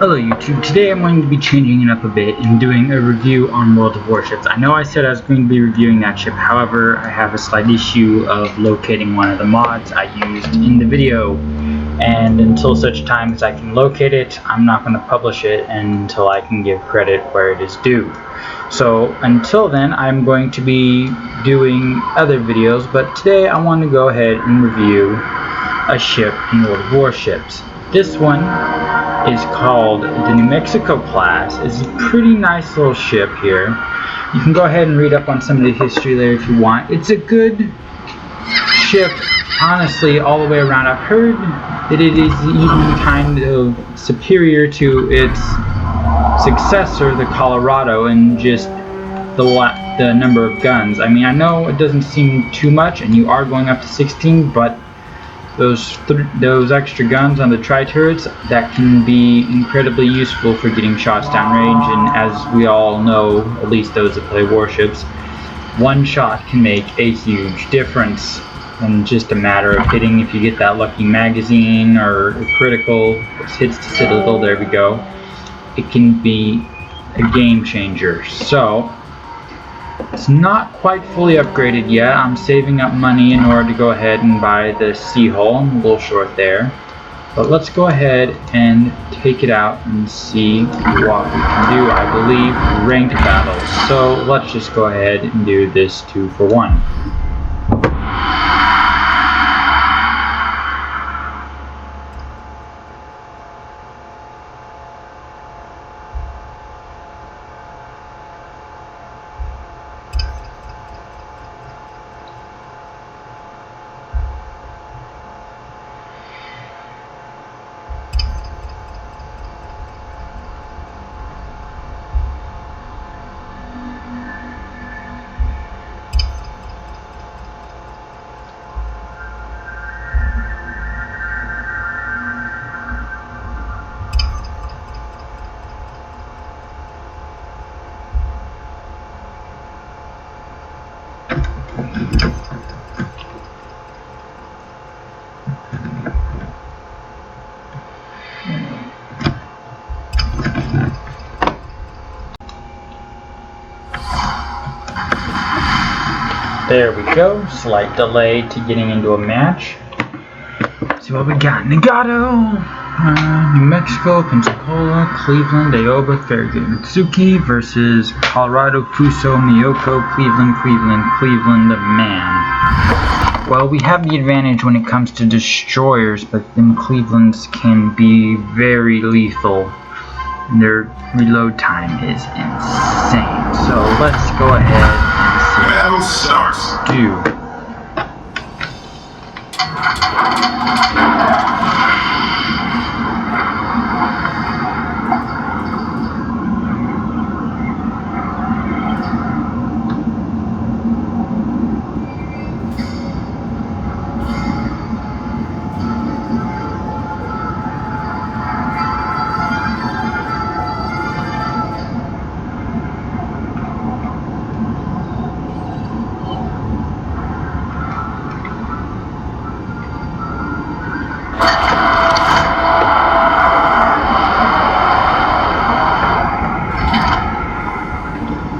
Hello YouTube, today I'm going to be changing it up a bit and doing a review on World of Warships. I know I said I was going to be reviewing that ship, however I have a slight issue of locating one of the mods I used in the video, and until such time as I can locate it, I'm not going to publish it until I can give credit where it is due. So until then I'm going to be doing other videos, but today I want to go ahead and review a ship in World of Warships. This one is called the New Mexico class. It's a pretty nice little ship here. You can go ahead and read up on some of the history there if you want. It's a good ship, honestly, all the way around. I've heard that it is even kind of superior to its successor, the Colorado, in just the number of guns. I mean, I know it doesn't seem too much, and you are going up to 16, but those extra guns on the tri-turrets, that can be incredibly useful for getting shots downrange, and as we all know, at least those that play Warships, one shot can make a huge difference. And just a matter of hitting, if you get that lucky magazine or a critical hits the citadel, there we go, it can be a game changer. So it's not quite fully upgraded yet. I'm saving up money in order to go ahead and buy the sea hull. I'm a little short there. But let's go ahead and take it out and see what we can do. I believe ranked battles. So let's just go ahead and do this 2 for 1. There we go, slight delay to getting into a match. See what we got. Nagato, New Mexico, Pensacola, Cleveland, Aoba, Farragut, Mitsuki versus Colorado, Fuso, Miyoko, Cleveland, man. Well, we have the advantage when it comes to destroyers, but then Cleveland's can be very lethal. Their reload time is insane. So let's go ahead. Battle starts.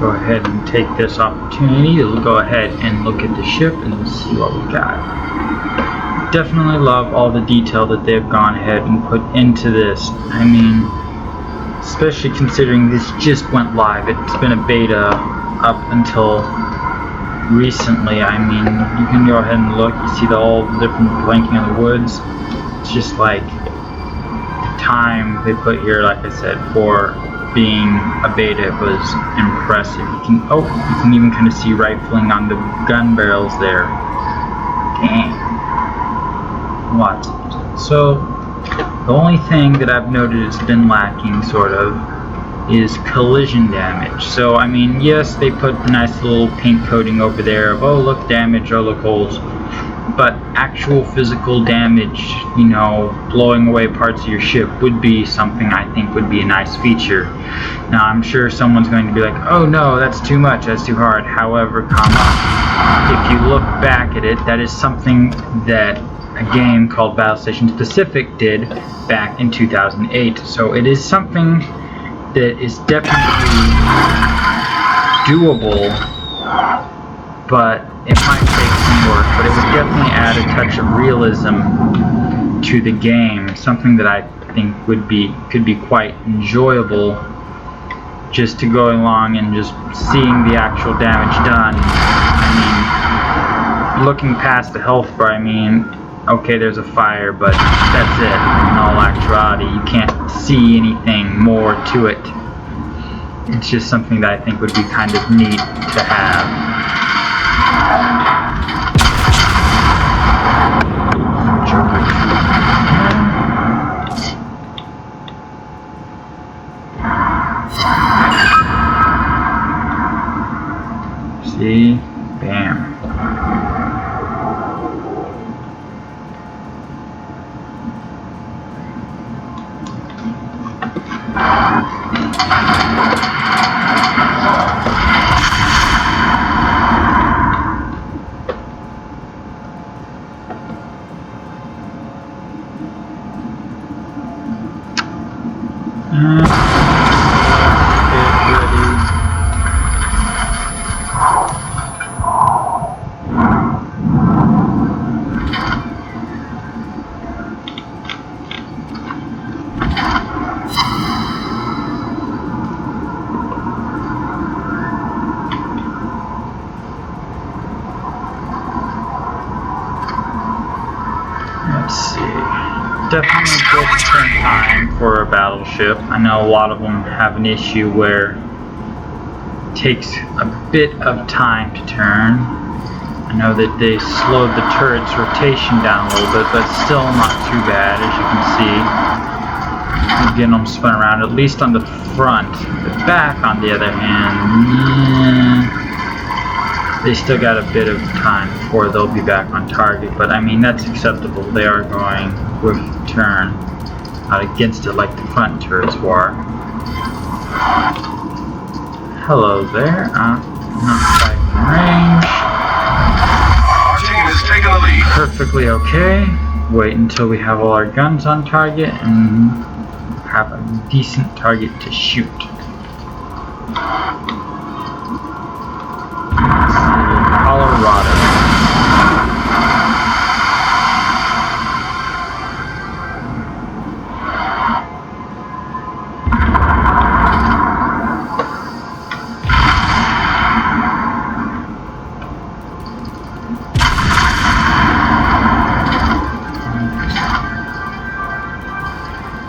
Go ahead and take this opportunity to go ahead and look at the ship and see what we got. Definitely love all the detail that they've gone ahead and put into this. I mean, especially considering this just went live. It's been a beta up until recently. I mean, you can go ahead and look. You see all the different blanking of the woods. It's just like the time they put here, like I said, for being a beta was impressive. You can even kind of see rifling on the gun barrels there. Dang. Lots. So the only thing that I've noted has been lacking sort of is collision damage. So I mean, yes, they put the nice little paint coating over there of, oh look damage, oh look holes, but actual physical damage, you know, blowing away parts of your ship would be something I think would be a nice feature. Now I'm sure someone's going to be like, oh no, that's too much, that's too hard. However, if you look back at it, that is something that a game called Battle Station Specific did back in 2008. So it is something that is definitely doable, but it might take some work, but it would definitely add a touch of realism to the game, something that I think could be quite enjoyable, just to go along and just seeing the actual damage done. I mean, looking past the health bar, I mean, okay, there's a fire, but that's it. In all actuality, you can't see anything more to it. It's just something that I think would be kind of neat to have. See? Bam. Let's see. Definitely a good turn time for a battleship. I know a lot of them have an issue where it takes a bit of time to turn. I know that they slowed the turret's rotation down a little bit, but still not too bad, as you can see. We're getting them spun around, at least on the front. The back, on the other hand, they still got a bit of time before they'll be back on target, but I mean, that's acceptable. They are going with turn, not against it like the front turrets were. Hello there. Not quite in range. Our team is taking the lead. Perfectly okay. Wait until we have all our guns on target and have a decent target to shoot. Colorado.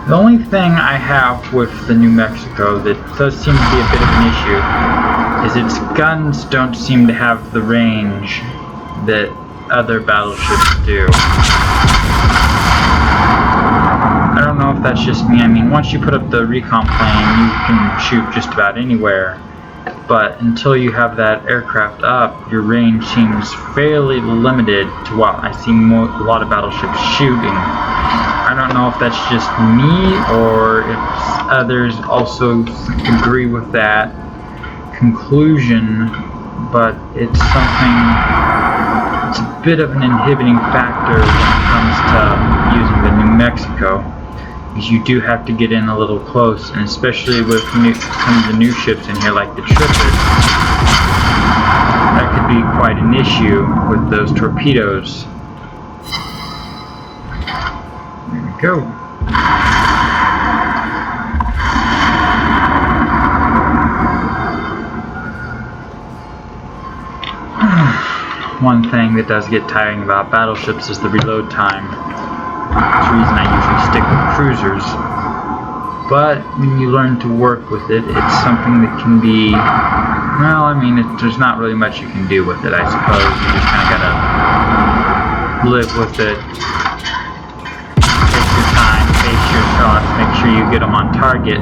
The only thing I have with the New Mexico that does seem to be a bit of an issue is its guns don't seem to have the range that other battleships do. I don't know if that's just me. I mean, once you put up the recon plane, you can shoot just about anywhere. But until you have that aircraft up, your range seems fairly limited to what I see a lot of battleships shooting. I don't know if that's just me or if others also agree with that conclusion, but it's a bit of an inhibiting factor when it comes to using the New Mexico, because you do have to get in a little close, and especially with some of the new ships in here like the Triplet, that could be quite an issue with those torpedoes. There we go. One thing that does get tiring about battleships is the reload time. That's the reason I usually stick with cruisers. But when you learn to work with it, it's something that can be, well, I mean, there's not really much you can do with it, I suppose. You just kind of gotta live with it. Take your time, face your shots, make sure you get them on target,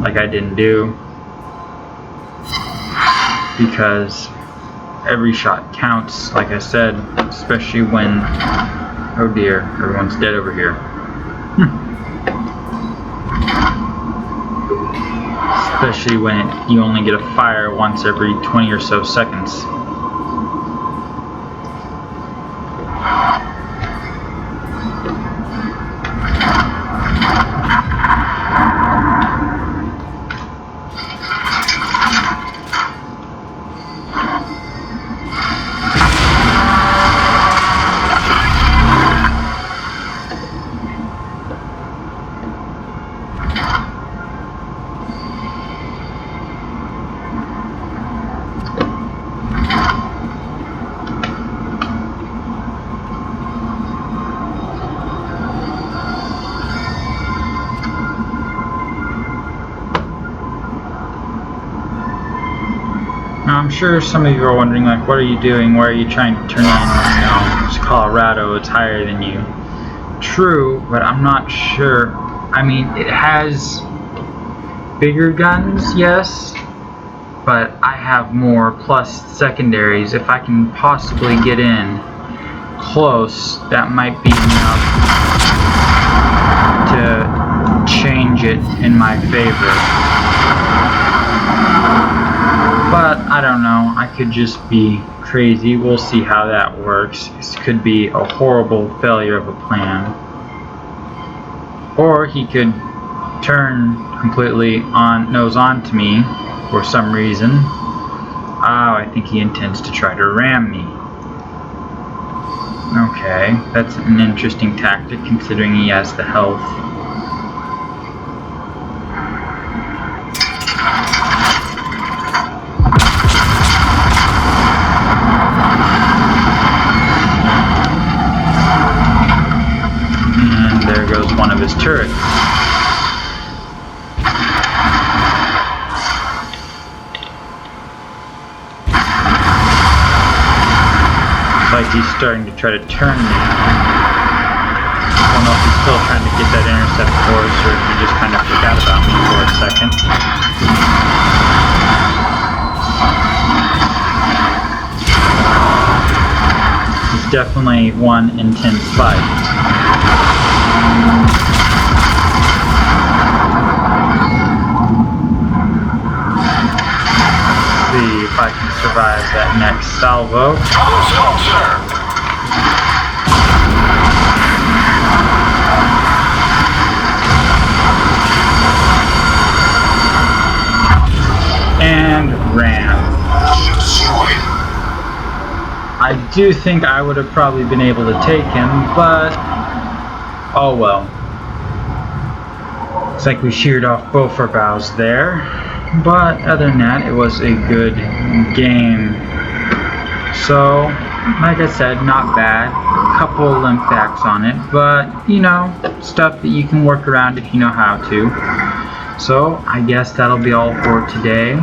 like I didn't do. Because every shot counts, like I said, especially when, oh dear, everyone's dead over here. Especially when you only get a fire once every 20 or so seconds. Now I'm sure some of you are wondering, like, what are you doing? Why are you trying to turn in, you know, it's Colorado, it's higher than you. True, but I'm not sure. I mean, it has bigger guns, yes, but I have more, plus secondaries. If I can possibly get in close, that might be enough to change it in my favor. But I don't know, I could just be crazy. We'll see how that works. This could be a horrible failure of a plan. Or he could turn completely nose on to me for some reason. Oh, I think he intends to try to ram me. Okay, that's an interesting tactic considering he has the health. And there goes one of his turrets. Like he's starting to try to turn me. I don't know if he's still trying to get that intercept course or if he just kind of forgot about me for a second. It's definitely one intense fight. See if I can survive that next salvo. And ram. I do think I would have probably been able to take him, but oh well. Looks like we sheared off both our bows there. But other than that, it was a good game. So, like I said, not bad. A couple limp backs on it, but you know, stuff that you can work around if you know how to. So, I guess that'll be all for today.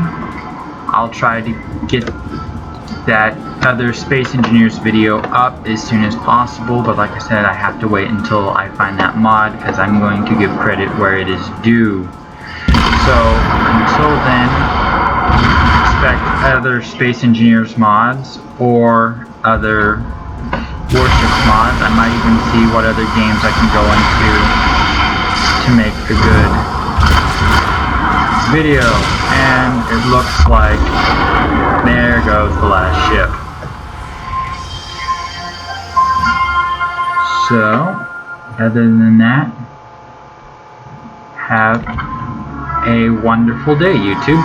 I'll try to get that other Space Engineers video up as soon as possible, but like I said, I have to wait until I find that mod because I'm going to give credit where it is due. So, until then, expect other Space Engineers mods or other Warships mods. I might even see what other games I can go into to make a good video. And it looks like there goes the last ship. So, other than that, have a wonderful day, YouTube.